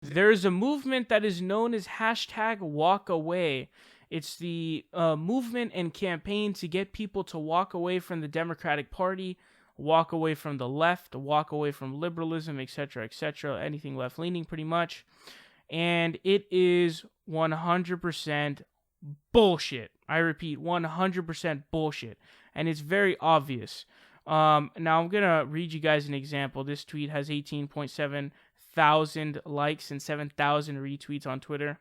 There's a movement that is known as hashtag walk away. It's the movement and campaign to get people to walk away from the Democratic Party, walk away from the left, walk away from liberalism, etc., anything left leaning pretty much. And it is 100% bullshit. I repeat, 100% bullshit. And it's very obvious. Now I'm going to read you guys an example. This tweet has 18.7 thousand likes and 7,000 retweets on Twitter.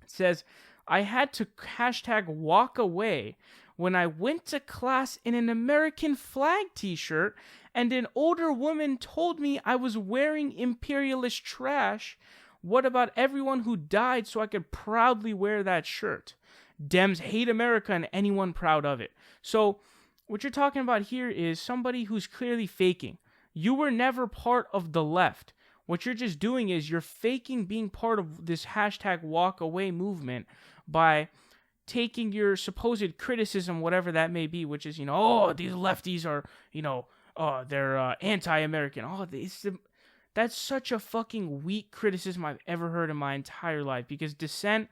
It says, I had to hashtag walk away when I went to class in an American flag t-shirt and an older woman told me I was wearing imperialist trash. What about everyone who died so I could proudly wear that shirt? Dems hate America and anyone proud of it. So what you're talking about here is somebody who's clearly faking. You were never part of the left. What you're just doing is you're faking being part of this hashtag walk away movement by taking your supposed criticism, whatever that may be, which is, oh, these lefties are, they're anti-American. That's such a fucking weak criticism I've ever heard in my entire life, because dissent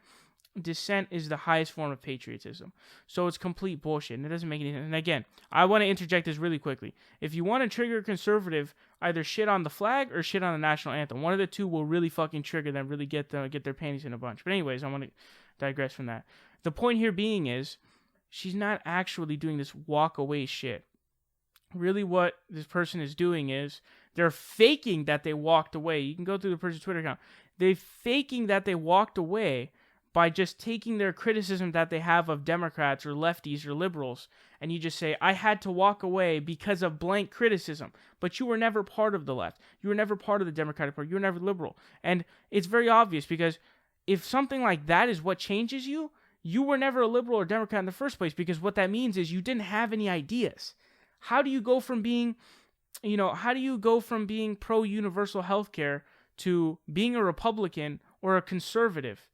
is the highest form of patriotism. So it's complete bullshit, and it doesn't make any sense. And again, I want to interject this really quickly. If you want to trigger a conservative, either shit on the flag or shit on the national anthem. One of the two will really fucking trigger them, really get their panties in a bunch. But anyways, I want to digress from that. The point here being is, she's not actually doing this walk away shit. Really what this person is doing is, they're faking that they walked away. You can go through the person's Twitter account. They're faking that they walked away by just taking their criticism that they have of Democrats or lefties or liberals, and you just say, I had to walk away because of blank criticism. But you were never part of the left. You were never part of the Democratic Party. You were never liberal. And it's very obvious, because if something like that is what changes you, you were never a liberal or Democrat in the first place, because what that means is you didn't have any ideas. How do you go from being, pro-universal healthcare to being a Republican or a conservative?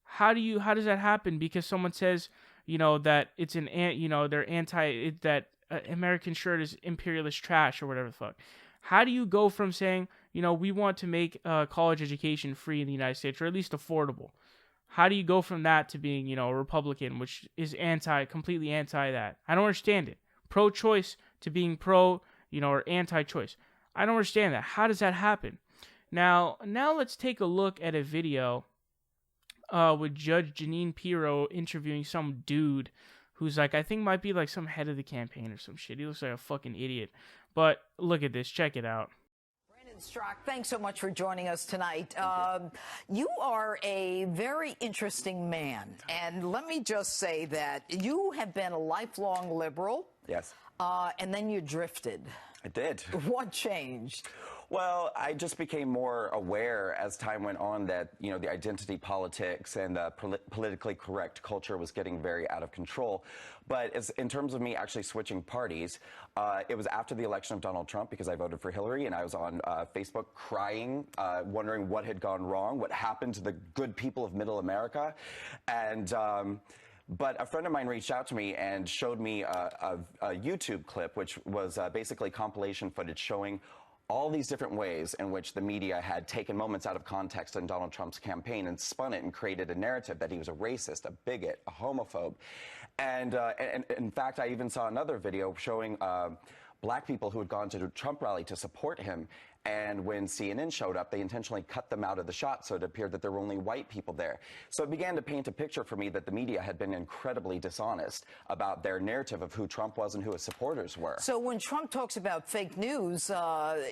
How does that happen? Because someone says, that it's they're anti, that American shirt is imperialist trash or whatever the fuck. How do you go from saying, we want to make college education free in the United States, or at least affordable? How do you go from that to being, a Republican, which is completely anti that? I don't understand it. Pro-choice to being pro, or anti-choice. I don't understand that. How does that happen? Now let's take a look at a video with Judge Jeanine Pirro interviewing some dude who's I think might be some head of the campaign or some shit. He looks like a fucking idiot. But look at this. Check it out. Brandon Straka, thanks so much for joining us tonight. You are a very interesting man. And let me just say that you have been a lifelong liberal. Yes. And then you drifted. I did. What changed? Well, I just became more aware as time went on that, the identity politics and the politically correct culture was getting very out of control. But in terms of me actually switching parties, it was after the election of Donald Trump, because I voted for Hillary, and I was on Facebook crying, wondering what had gone wrong, what happened to the good people of Middle America. And but a friend of mine reached out to me and showed me a YouTube clip, which was basically compilation footage showing all these different ways in which the media had taken moments out of context in Donald Trump's campaign and spun it and created a narrative that he was a racist, a bigot, a homophobe. And in fact, I even saw another video showing black people who had gone to a Trump rally to support him. And when CNN showed up, they intentionally cut them out of the shot, so it appeared that there were only white people there. So it began to paint a picture for me that the media had been incredibly dishonest about their narrative of who Trump was and who his supporters were. So when Trump talks about fake news,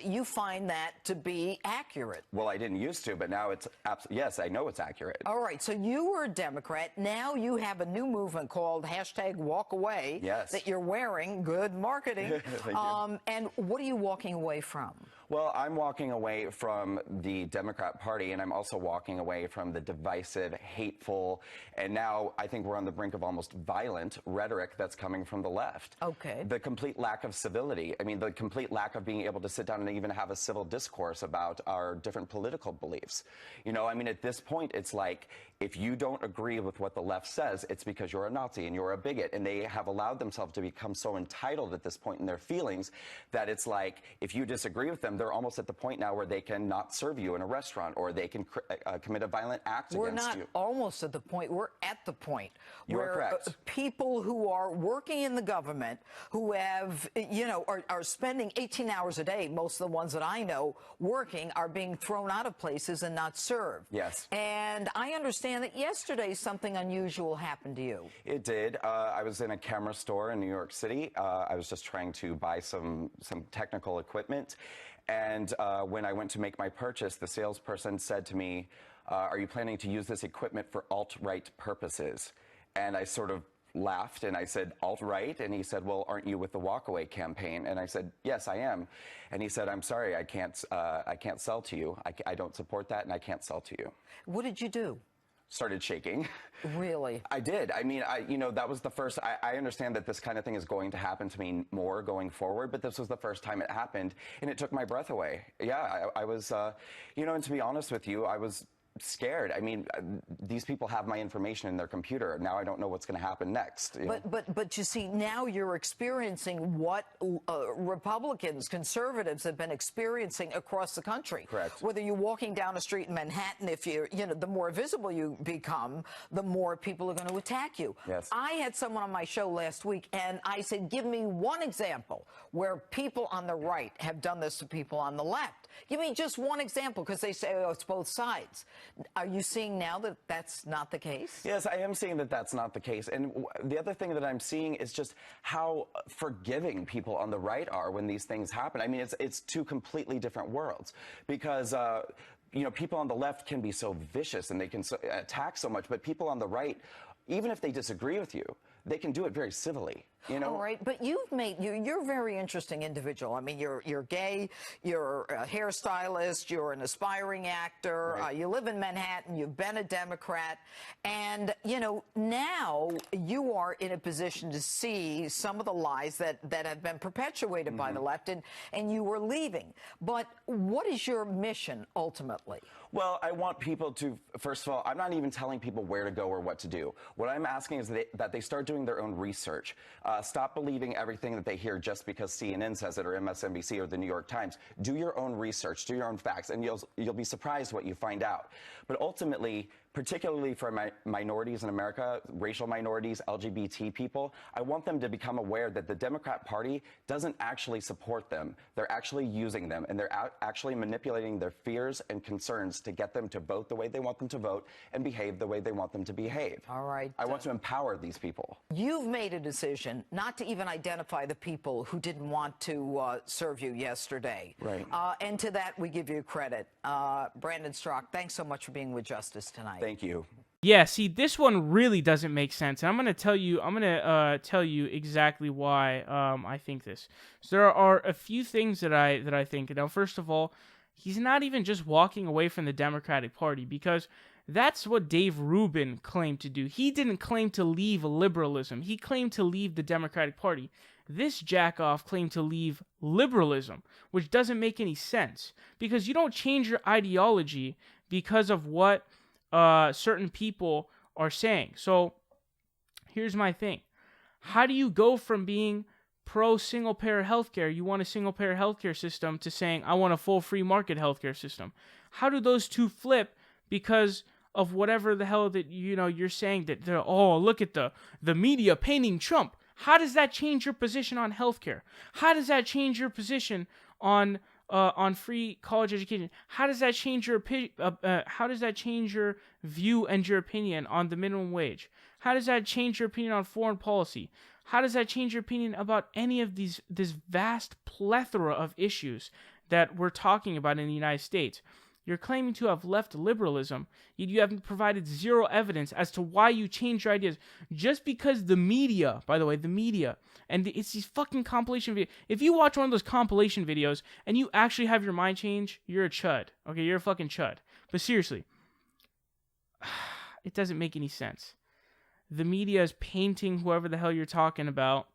you find that to be accurate? Well, I didn't used to, but now it's yes, I know it's accurate. All right, so you were a Democrat. Now you have a new movement called #WalkAway. Yes. That you're wearing. Good marketing. Thank you. And what are you walking away from? Well, I'm walking away from the Democrat Party, and I'm also walking away from the divisive, hateful, and now I think we're on the brink of almost violent rhetoric that's coming from the left. Okay. The complete lack of civility. I mean, the complete lack of being able to sit down and even have a civil discourse about our different political beliefs. At this point, it's like, if you don't agree with what the left says, it's because you're a Nazi and you're a bigot. And they have allowed themselves to become so entitled at this point in their feelings that it's like, if you disagree with them, they're almost at the point now where they can not serve you in a restaurant, or they can commit a violent act We're against not you. almost at the point. We're at the point You are where correct. people who are working in the government, who have, are spending 18 hours a day, most of the ones that I know working, are being thrown out of places and not served. Yes. And I understand that yesterday something unusual happened to you. It did. I was in a camera store in New York City. I was just trying to buy some technical equipment. And when I went to make my purchase, the salesperson said to me, are you planning to use this equipment for alt-right purposes? And I sort of laughed and I said, alt-right? And he said, well, aren't you with the Walkaway campaign? And I said, yes, I am. And he said, I'm sorry, I can't sell to you. I don't support that, and I can't sell to you. What did you do? Started shaking. Really? I did. I mean, that was the first. I understand that this kind of thing is going to happen to me more going forward, but this was the first time it happened, and it took my breath away. Yeah, I was, and to be honest with you, I was scared. I mean, these people have my information in their computer. Now I don't know what's going to happen next. But you see, now you're experiencing what Republicans, conservatives have been experiencing across the country. Correct. Whether you're walking down a street in Manhattan, if you're, the more visible you become, the more people are going to attack you. Yes. I had someone on my show last week, and I said, give me one example where people on the right have done this to people on the left. Give me just one example, because they say, oh, it's both sides. Are you seeing now that that's not the case? Yes, I am seeing that that's not the case. And the other thing that I'm seeing is just how forgiving people on the right are when these things happen. I mean, it's two completely different worlds, because people on the left can be so vicious and they can attack so much, but people on the right, even if they disagree with you, they can do it very civilly. All right, but you're a very interesting individual. I mean, you're gay, you're a hairstylist, you're an aspiring actor, Right. You live in Manhattan, you've been a Democrat, and now you are in a position to see some of the lies that have been perpetuated by the left, and you were leaving. But what is your mission ultimately? Well, I want people to, first of all, I'm not even telling people where to go or what to do. What I'm asking is that they start doing their own research. Stop believing everything that they hear just because CNN says it, or MSNBC, or the New York Times. Do your own research, do your own facts, and you'll be surprised what you find out. But ultimately, particularly for minorities in America, racial minorities, LGBT people, I want them to become aware that the Democrat Party doesn't actually support them. They're actually using them, and they're actually manipulating their fears and concerns to get them to vote the way they want them to vote and behave the way they want them to behave. All right. I want to empower these people. You've made a decision not to even identify the people who didn't want to serve you yesterday. Right. And to that, we give you credit. Brandon Straka, thanks so much for being with Justice Tonight. Thank you. Yeah, see, this one really doesn't make sense. And I'm gonna tell you exactly why I think this. So there are a few things that I think. Now, first of all, he's not even just walking away from the Democratic Party, because that's what Dave Rubin claimed to do. He didn't claim to leave liberalism. He claimed to leave the Democratic Party. This jackoff claimed to leave liberalism, which doesn't make any sense, because you don't change your ideology because of what certain people are saying. So here's my thing. How do you go from being pro single-payer healthcare, you want a single-payer healthcare system, to saying, I want a full free market healthcare system? How do those two flip because of whatever the hell that, you're saying that they're, oh, look at the media painting Trump? How does that change your position on healthcare? How does that change your position on free college education? How does that change your view and your opinion on the minimum wage? How does that change your opinion on foreign policy? How does that change your opinion about any of this vast plethora of issues that we're talking about in the United States? You're claiming to have left liberalism, yet you haven't provided zero evidence as to why you changed your ideas. Just because the media, by the way, and it's these fucking compilation videos. If you watch one of those compilation videos and you actually have your mind change, you're a chud. Okay, you're a fucking chud. But seriously, it doesn't make any sense. The media is painting whoever the hell you're talking about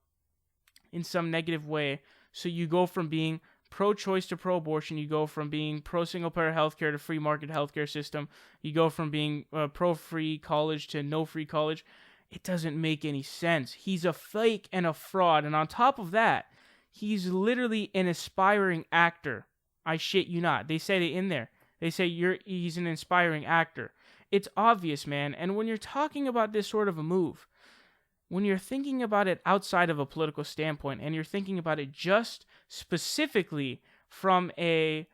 in some negative way, so you go from being pro-choice to pro-abortion. You go from being pro-single-payer healthcare to free market healthcare system. You go from being pro-free college to no free college. It doesn't make any sense. He's a fake and a fraud. And on top of that, he's literally an aspiring actor. I shit you not. They said it in there. They say he's an inspiring actor. It's obvious, man. And when you're talking about this sort of a move, when you're thinking about it outside of a political standpoint, and you're thinking about it just specifically from a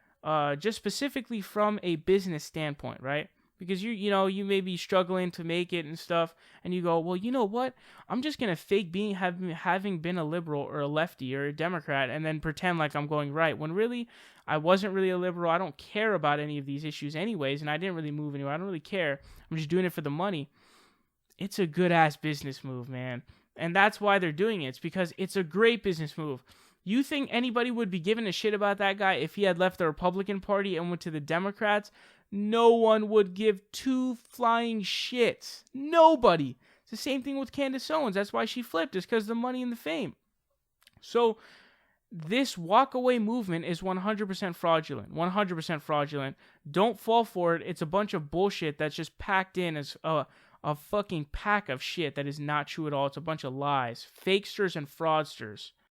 business standpoint, right? Because you may be struggling to make it and stuff, and you go, well, you know what? I'm just gonna fake having been a liberal or a lefty or a Democrat, and then pretend like I'm going right. When really, I wasn't really a liberal. I don't care about any of these issues anyways, and I didn't really move anywhere. I don't really care. I'm just doing it for the money. It's a good ass business move, man, and that's why they're doing it. It's because it's a great business move. You think anybody would be giving a shit about that guy if he had left the Republican Party and went to the Democrats? No one would give two flying shits. Nobody. It's the same thing with Candace Owens. That's why she flipped. It's because of the money and the fame. So this walkaway movement is 100% fraudulent. 100% fraudulent. Don't fall for it. It's a bunch of bullshit that's just packed in as a fucking pack of shit that is not true at all. It's a bunch of lies. Fakesters and fraudsters.